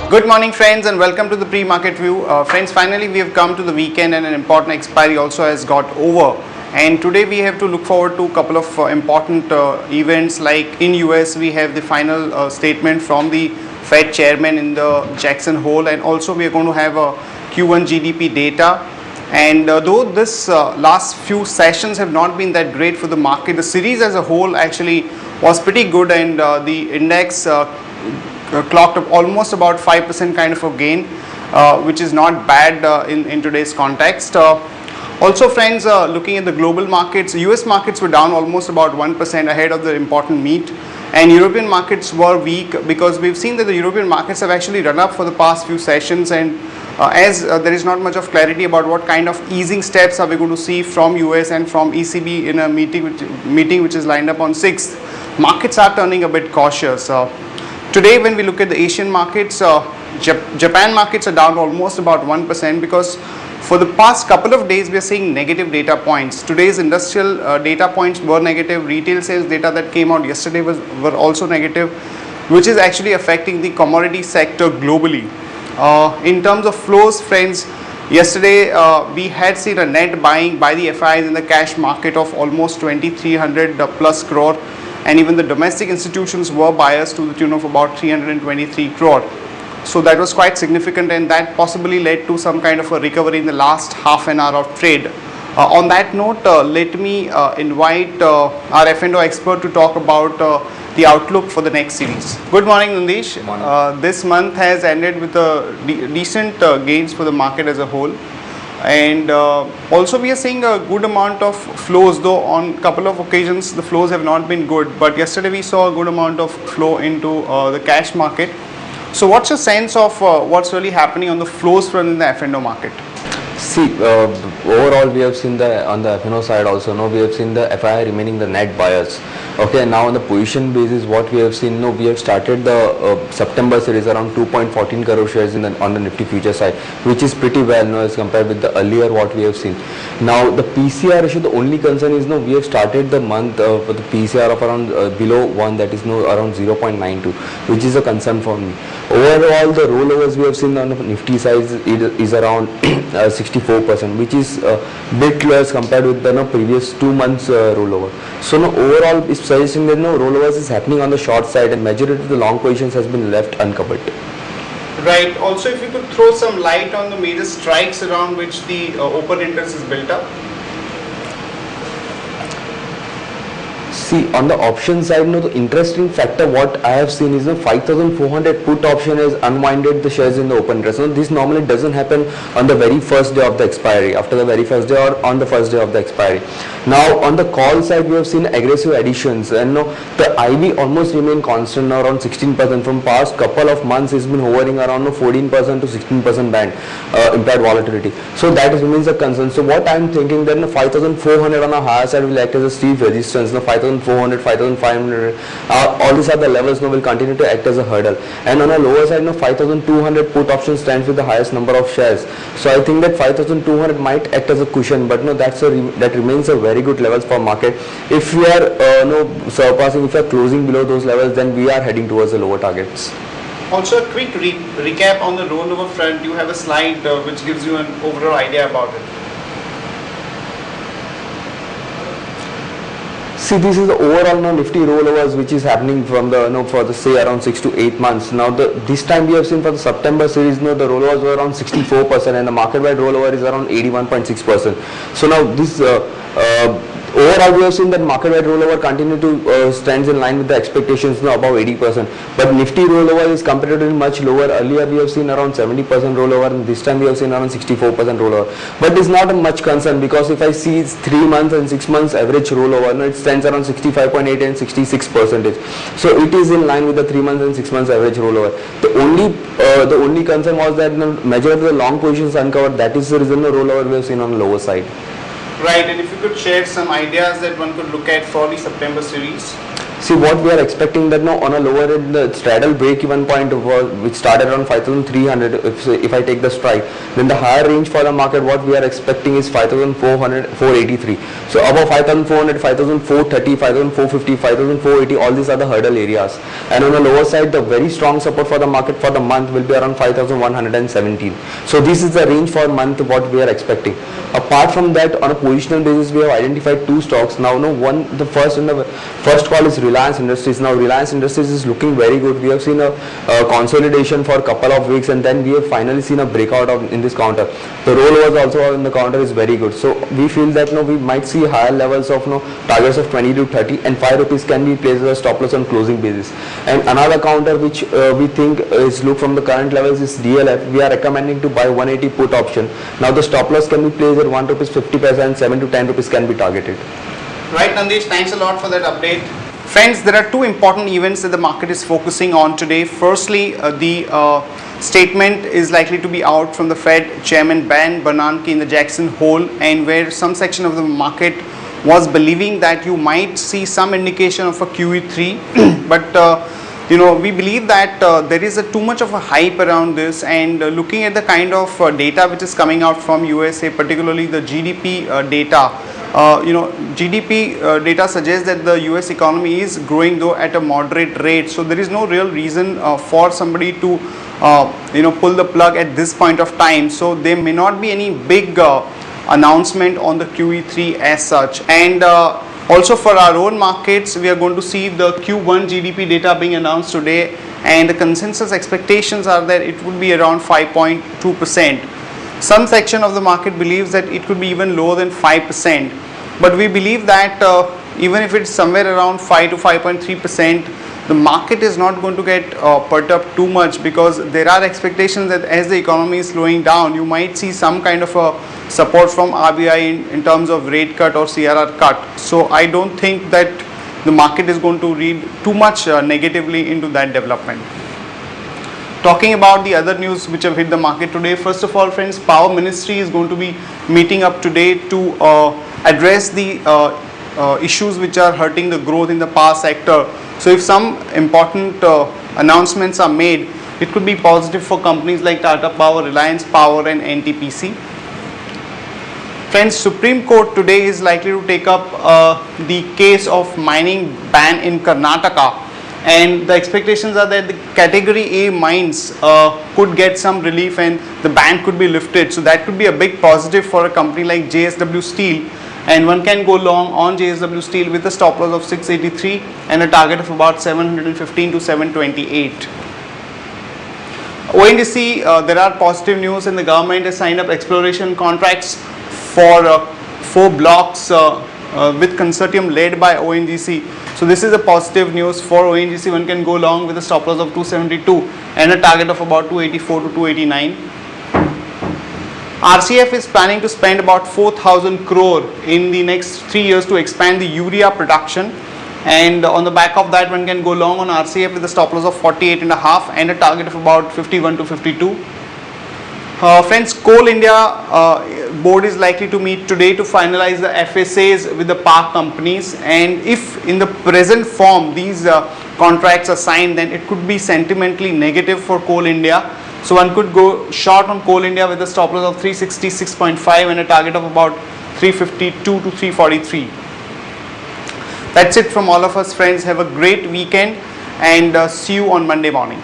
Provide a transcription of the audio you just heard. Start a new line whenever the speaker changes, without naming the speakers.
Good morning friends and welcome to the pre-market view. Friends, finally we have come to the weekend and an important expiry also has got over, and today we have to look forward to a couple of important events. Like in US we have the final statement from the Fed chairman in the Jackson Hole, and also we are going to have a Q1 GDP data. And though this last few sessions have not been that great for the market, the series as a whole actually was pretty good, and the index clocked up almost about 5% kind of a gain, which is not bad in today's context. Also friends, looking at the global markets, US markets were down almost about 1% ahead of the important meet, and European markets were weak because we've seen that the European markets have actually run up for the past few sessions, and as there is not much of clarity about what kind of easing steps are we going to see from US and from ECB in a meeting which is lined up on 6th, markets are turning a bit cautious. Today when we look at the Asian markets, Japan markets are down almost about 1% because for the past couple of days we are seeing negative data points. Today's industrial data points were negative, retail sales data that came out yesterday were also negative, which is actually affecting the commodity sector globally. In terms of flows, friends, yesterday we had seen a net buying by the FIs in the cash market of almost 2300 plus crore, and even the domestic institutions were buyers to the tune of about 323 crore. So that was quite significant, and that possibly led to some kind of a recovery in the last half an hour of trade. On that note, let me invite our F&O expert to talk about the outlook for the next series. Good morning, Nandish.
Good morning.
This month has ended with decent gains for the market as a whole, and also we are seeing a good amount of flows, though on a couple of occasions the flows have not been good, but yesterday we saw a good amount of flow into the cash market. So what's your sense of what's really happening on the flows front in the F&O market?
See, overall we have seen on the F&O side also, we have seen the FI remaining the net buyers. Okay, now on the position basis, what we have seen, we have started the September series around 2.14 crore shares on the Nifty future side, which is pretty well as compared with the earlier what we have seen. Now the PCR issue, the only concern is we have started the month with the PCR of around below 1, that is around 0.92, which is a concern for me. Overall, the rollovers we have seen on the Nifty side is around 64%, which is a bit less compared with the previous 2 months rollover. So overall it's suggesting that rollovers is happening on the short side, and majority of the long positions has been left uncovered.
Right. Also, if you could throw some light on the major strikes around which the open interest is built up.
See, on the option side, the interesting factor what I have seen is the 5400 put option has unwinded the shares in the open interest. This normally doesn't happen on the very first day of the expiry, after the very first day or on the first day of the expiry. Now on the call side we have seen aggressive additions, and the IV almost remain constant around 16%. From past couple of months it's been hovering around 14% to 16% band implied volatility. So that remains a concern. So what I'm thinking that 5400 on a higher side will act as a steep resistance. 5400, 5500, all these are the levels will continue to act as a hurdle, and on a lower side 5200 put option stands with the highest number of shares. So I think that 5200 might act as a cushion, but that remains a very good levels for market. If we are surpassing, if we are closing below those levels, then we are heading towards the lower targets.
Also a quick recap on the rollover front. You have a slide which gives you an overall idea about it.
See, this is the overall Nifty rollovers which is happening from the for the say around 6 to 8 months. Now this time we have seen for the September series the rollovers were around 64%, and the market wide rollover is around 81.6%. So now this overall we have seen that market wide rollover continue to stands in line with the expectations above 80%, but Nifty rollover is comparatively much lower. Earlier we have seen around 70% rollover, and this time we have seen around 64% rollover, but it's not a much concern because if I see 3 months and 6 months average rollover, it stands around 65.8 and 66%. So it is in line with the 3 months and 6 months average rollover. The only concern was that the majority of the long positions uncovered. That is the reason the rollover we have seen on the lower side.
Right, and if you could share some ideas that one could look at for the September series.
See, what we are expecting that now on a lower end, the straddle break-even point which started around 5,300. If I take the strike, then the higher range for the market, what we are expecting is 5,400, 483. So above 5,400, 5,430, 5,450, 5,480, all these are the hurdle areas. And on the lower side, the very strong support for the market for the month will be around 5,117. So this is the range for month what we are expecting. Apart from that, on a positional basis, we have identified two stocks. Now, the first call is Reliance Industries. Now, Reliance Industries is looking very good. We have seen a consolidation for a couple of weeks, and then we have finally seen a breakout in this counter. The rollovers also in the counter is very good. So we feel that we might see higher levels of targets of 20 to 30, and 5 rupees can be placed as a stop loss on closing basis. And another counter which we think is look from the current levels is DLF. We are recommending to buy 180 put option. Now the stop loss can be placed at 1 rupees 50 paisa and 7 to 10 rupees can be targeted.
Right, Nandish, thanks a lot for that update. Friends, there are two important events that the market is focusing on today. Firstly, the statement is likely to be out from the Fed Chairman Ben Bernanke in the Jackson Hole, and where some section of the market was believing that you might see some indication of a QE3, but we believe that there is too much of a hype around this, and looking at the kind of data which is coming out from USA, particularly the GDP data. GDP data suggests that the US economy is growing, though at a moderate rate. So there is no real reason for somebody to pull the plug at this point of time. So there may not be any big announcement on the QE3 as such. And also for our own markets, we are going to see the Q1 GDP data being announced today, and the consensus expectations are that it would be around 5.2%. Some section of the market believes that it could be even lower than 5%, but we believe that even if it's somewhere around 5 to 5.3%, the market is not going to get perturbed too much, because there are expectations that as the economy is slowing down, you might see some kind of a support from RBI in terms of rate cut or CRR cut. So I don't think that the market is going to read too much negatively into that development. Talking about the other news which have hit the market today, first of all, friends, Power Ministry is going to be meeting up today to address the issues which are hurting the growth in the power sector. So if some important announcements are made, it could be positive for companies like Tata Power, Reliance Power and NTPC. Friends, Supreme Court today is likely to take up the case of mining ban in Karnataka. And the expectations are that the category A mines could get some relief and the ban could be lifted. So that could be a big positive for a company like JSW Steel. And one can go long on JSW Steel with a stop loss of 683 and a target of about 715 to 728. ONGC, there are positive news, and the government has signed up exploration contracts for 4 blocks with consortium led by ONGC. So this is a positive news for ONGC. One can go long with a stop loss of 272 and a target of about 284 to 289. RCF is planning to spend about 4,000 crore in the next 3 years to expand the urea production, and on the back of that, one can go long on RCF with a stop loss of 48.5 and a target of about 51 to 52. Friends, Coal India board is likely to meet today to finalize the FSAs with the power companies, and if in the present form these contracts are signed, then it could be sentimentally negative for Coal India. So one could go short on Coal India with a stop loss of 366.5 and a target of about 352 to 343. That's it from all of us, friends. Have a great weekend and see you on Monday morning.